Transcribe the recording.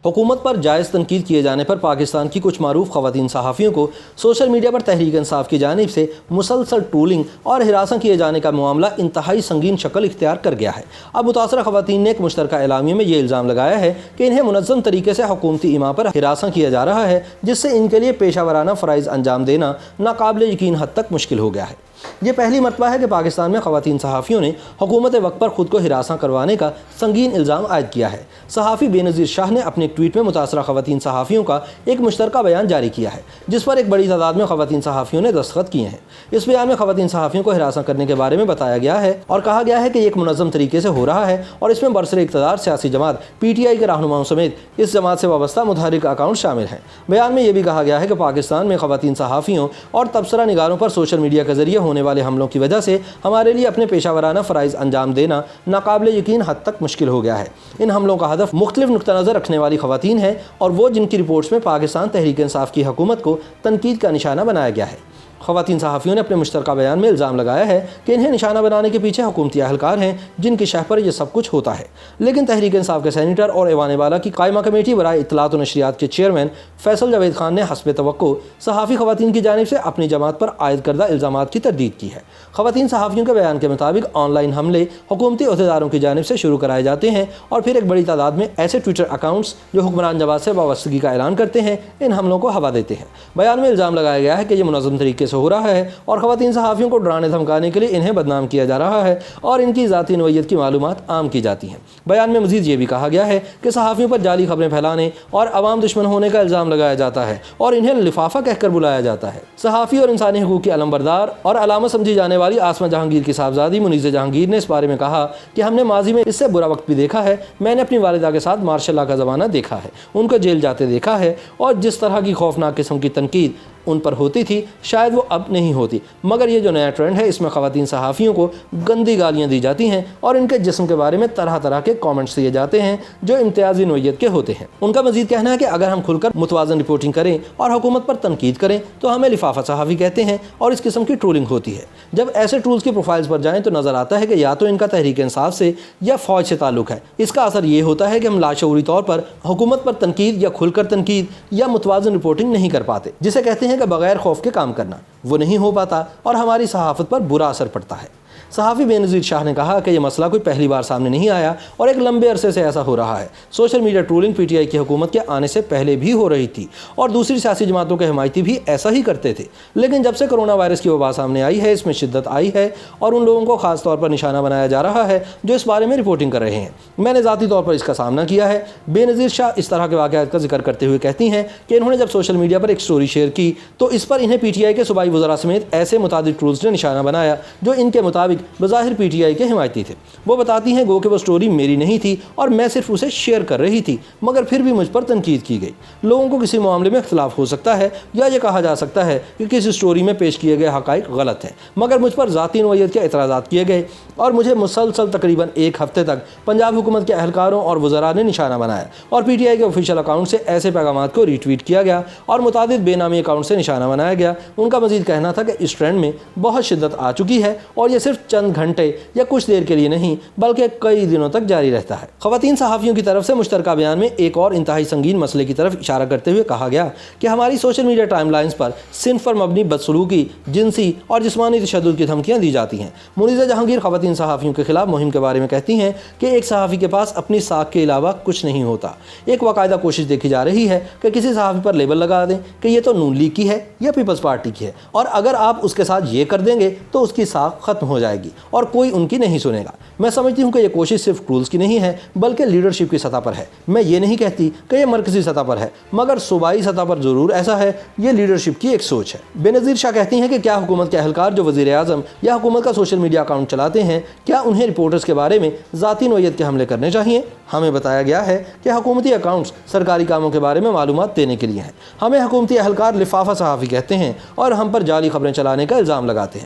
حکومت پر جائز تنقید کیے جانے پر پاکستان کی کچھ معروف خواتین صحافیوں کو سوشل میڈیا پر تحریک انصاف کی جانب سے مسلسل ٹرولنگ اور ہراساں کیے جانے کا معاملہ انتہائی سنگین شکل اختیار کر گیا ہے۔ اب متاثرہ خواتین نے ایک مشترکہ اعلامیے میں یہ الزام لگایا ہے کہ انہیں منظم طریقے سے حکومتی ایما پر ہراساں کیا جا رہا ہے، جس سے ان کے لیے پیشہ ورانہ فرائض انجام دینا ناقابل یقین حد تک مشکل ہو گیا ہے۔ یہ پہلی مرتبہ ہے کہ پاکستان میں خواتین صحافیوں نے حکومت وقت پر خود کو ہراساں کروانے کا سنگین الزام عائد کیا ہے۔ صحافی بے نظیر شاہ نے اپنے ایک ٹویٹ میں متاثرہ خواتین صحافیوں کا ایک مشترکہ بیان جاری کیا ہے، جس پر ایک بڑی تعداد میں خواتین صحافیوں نے دستخط کیے ہیں۔ اس بیان میں خواتین صحافیوں کو ہراساں کرنے کے بارے میں بتایا گیا ہے اور کہا گیا ہے کہ یہ ایک منظم طریقے سے ہو رہا ہے اور اس میں برسر اقتدار سیاسی جماعت پی ٹی آئی کے رہنماؤں سمیت اس جماعت سے وابستہ متحرک اکاؤنٹ شامل ہیں۔ بیان میں یہ بھی کہا گیا ہے کہ پاکستان میں خواتین صحافیوں اور تبصرہ نگاروں پر سوشل میڈیا کے ذریعے ہونے والے حملوں کی وجہ سے ہمارے لیے اپنے پیشہ ورانہ فرائض انجام دینا ناقابل یقین حد تک مشکل ہو گیا ہے۔ ان حملوں کا ہدف مختلف نقطہ نظر رکھنے والی خواتین ہیں اور وہ جن کی رپورٹس میں پاکستان تحریک انصاف کی حکومت کو تنقید کا نشانہ بنایا گیا ہے۔ خواتین صحافیوں نے اپنے مشترکہ بیان میں الزام لگایا ہے کہ انہیں نشانہ بنانے کے پیچھے حکومتی اہلکار ہیں جن کی شہ پر یہ سب کچھ ہوتا ہے، لیکن تحریک انصاف کے سینیٹر اور ایوان بالا کی قائمہ کمیٹی برائے اطلاعات و نشریات کے چیئرمین فیصل جاوید خان نے حسب توقع صحافی خواتین کی جانب سے اپنی جماعت پر عائد کردہ الزامات کی تردید کی ہے۔ خواتین صحافیوں کے بیان کے مطابق آن لائن حملے حکومتی عہدیداروں کی جانب سے شروع کرائے جاتے ہیں اور پھر ایک بڑی تعداد میں ایسے ٹویٹر اکاؤنٹس جو حکمران جماعت سے وابستگی کا اعلان کرتے ہیں ان حملوں کو ہوا دیتے ہیں۔ بیان میں الزام لگایا گیا ہے کہ یہ منظم طریقے سے ہو رہا ہے اور خواتین صحافیوں کو ڈرانے دھمکانے کے لیے انہیں بدنام کیا جا رہا ہے اور ان کی ذاتی نوعیت کی معلومات عام کی جاتی ہیں۔ بیان میں مزید یہ بھی کہا گیا ہے کہ صحافیوں پر جعلی خبریں پھیلانے اور عوام دشمن ہونے کا الزام لگایا جاتا ہے اور انہیں لفافہ کہہ کر بلایا جاتا ہے۔ صحافی اور انسانی حقوق کی علمبردار اور علامت سمجھی جانے والی آسمہ جہانگیر کی صاحبزادی منیزہ جہانگیر نے اس بارے میں کہا کہ ہم نے ماضی میں اس سے برا وقت بھی دیکھا ہے۔ میں نے اپنی والدہ کے ساتھ مارشل لا کا زمانہ دیکھا ہے، ان کو جیل جاتے دیکھا ہے اور جس طرح کی خوفناک قسم کی تنقید ان پر ہوتی تھی شاید وہ اب نہیں ہوتی، مگر یہ جو نیا ٹرینڈ ہے اس میں خواتین صحافیوں کو گندی گالیاں دی جاتی ہیں اور ان کے جسم کے بارے میں طرح طرح کے کامنٹس دیے جاتے ہیں جو امتیازی نوعیت کے ہوتے ہیں۔ ان کا مزید کہنا ہے کہ اگر ہم کھل کر متوازن رپورٹنگ کریں اور حکومت پر تنقید کریں تو ہمیں لفافہ صحافی کہتے ہیں اور اس قسم کی ٹرولنگ ہوتی ہے۔ جب ایسے ٹرولز کی پروفائلز پر جائیں تو نظر آتا ہے کہ یا تو ان کا تحریک انصاف سے یا فوج سے تعلق ہے۔ اس کا اثر یہ ہوتا ہے کہ ہم لاشعوری طور پر حکومت پر تنقید یا کھل کر تنقید یا متوازن رپورٹنگ نہیں کر پاتے، جسے کہتے ہیں کہ بغیر خوف کے کام کرنا۔ وہ نہیں ہو پاتا اور ہماری صحافت پر برا اثر پڑتا ہے۔ صحافی بے نظیر شاہ نے کہا کہ یہ مسئلہ کوئی پہلی بار سامنے نہیں آیا اور ایک لمبے عرصے سے ایسا ہو رہا ہے۔ Social media trolling P T I کی حکومت کے آنے سے پہلے بھی ہو رہی تھی اور دوسری سیاسی جماعتوں کے حمایتی بھی ایسا ہی کرتے تھے، لیکن جب سے کرونا وائرس کی وبا سامنے آئی ہے اس میں شدت آئی ہے اور ان لوگوں کو خاص طور پر نشانہ بنایا جا رہا ہے جو اس بارے میں رپورٹنگ کر رہے ہیں۔ میں نے ذاتی طور پر اس کا سامنا کیا ہے۔ بے نظیر شاہ اس طرح کے واقعات کا ذکر کرتے ہوئے کہتی ہیں کہ انہوں نے جب سوشل میڈیا پر ایک سٹوری شیئر کی تو اس پر انہیں پی ٹی آئی کے صوبائی وزراء سمیت ایسے متعدد ٹرولز نے نشانہ بنایا جو ان کے مطابق بظاہر پی ٹی آئی کے حمایتی تھے۔ وہ بتاتی ہیں گو کہ وہ سٹوری میری نہیں تھی اور میں صرف اسے شیئر کر رہی تھی، مگر پھر بھی مجھ پر تنقید کی گئی۔ لوگوں کو کسی معاملے میں اختلاف ہو سکتا ہے یا یہ کہا جا سکتا ہے کہ کسی سٹوری میں پیش کیے گئے حقائق غلط ہیں، مگر مجھ پر ذاتی نوعیت کے اعتراضات کیے گئے اور مجھے مسلسل تقریباً ایک ہفتے تک پنجاب حکومت کے اہلکاروں اور وزراء نے نشانہ بنایا اور پی ٹی آئی کے آفیشیل اکاؤنٹ سے ایسے پیغامات کو ری ٹویٹ کیا گیا اور متعدد بے نامی اکاؤنٹ سے نشانہ بنایا گیا۔ ان کا مزید کہنا تھا کہ اس ٹرینڈ میں بہت شدت آ چکی ہے اور یہ صرف چند گھنٹے یا کچھ دیر کے لیے نہیں بلکہ کئی دنوں تک جاری رہتا ہے۔ خواتین صحافیوں کی طرف سے مشترکہ بیان میں ایک اور انتہائی سنگین مسئلے کی طرف اشارہ کرتے ہوئے کہا گیا کہ ہماری سوشل میڈیا ٹائم لائنز پر صنف پر مبنی بدسلوکی، جنسی اور جسمانی تشدد کی دھمکیاں دی جاتی ہیں۔ منیزہ جہانگیر خواتین صحافیوں کے خلاف مہم کے بارے میں کہتی ہیں کہ ایک صحافی کے پاس اپنی ساکھ کے علاوہ کچھ نہیں ہوتا۔ ایک باقاعدہ کوشش دیکھی جا رہی ہے کہ کسی صحافی پر لیبل لگا دیں کہ یہ تو نون لیگ کی ہے یا پیپلز پارٹی کی ہے اور اگر آپ اس کے ساتھ یہ کر دیں گے تو اس کی ساکھ ختم ہو جائے گی اور کوئی ان کی نہیں سنے گا۔ میں سمجھتی ہوں کہ یہ کوشش صرف ٹولز کی نہیں ہے بلکہ لیڈرشپ کی سطح پر ہے۔ میں یہ نہیں کہتی کہ یہ مرکزی سطح پر ہے مگر صوبائی سطح پر ضرور ایسا ہے۔ یہ لیڈرشپ کی ایک سوچ ہے۔ بے نظیر شاہ کہتی ہیں کہ کیا حکومت کے اہلکار جو وزیر اعظم یا حکومت کا سوشل میڈیا اکاؤنٹ چلاتے ہیں کیا انہیں رپورٹرز کے بارے میں ذاتی نوعیت کے حملے کرنے چاہیے؟ ہمیں بتایا گیا ہے کہ حکومتی اکاؤنٹس سرکاری کاموں کے بارے میں معلومات دینے کے لیے ہیں۔ ہمیں حکومتی اہلکار لفافہ صحافی کہتے ہیں اور ہم پر جعلی خبریں چلانے کا الزام لگاتے ہیں۔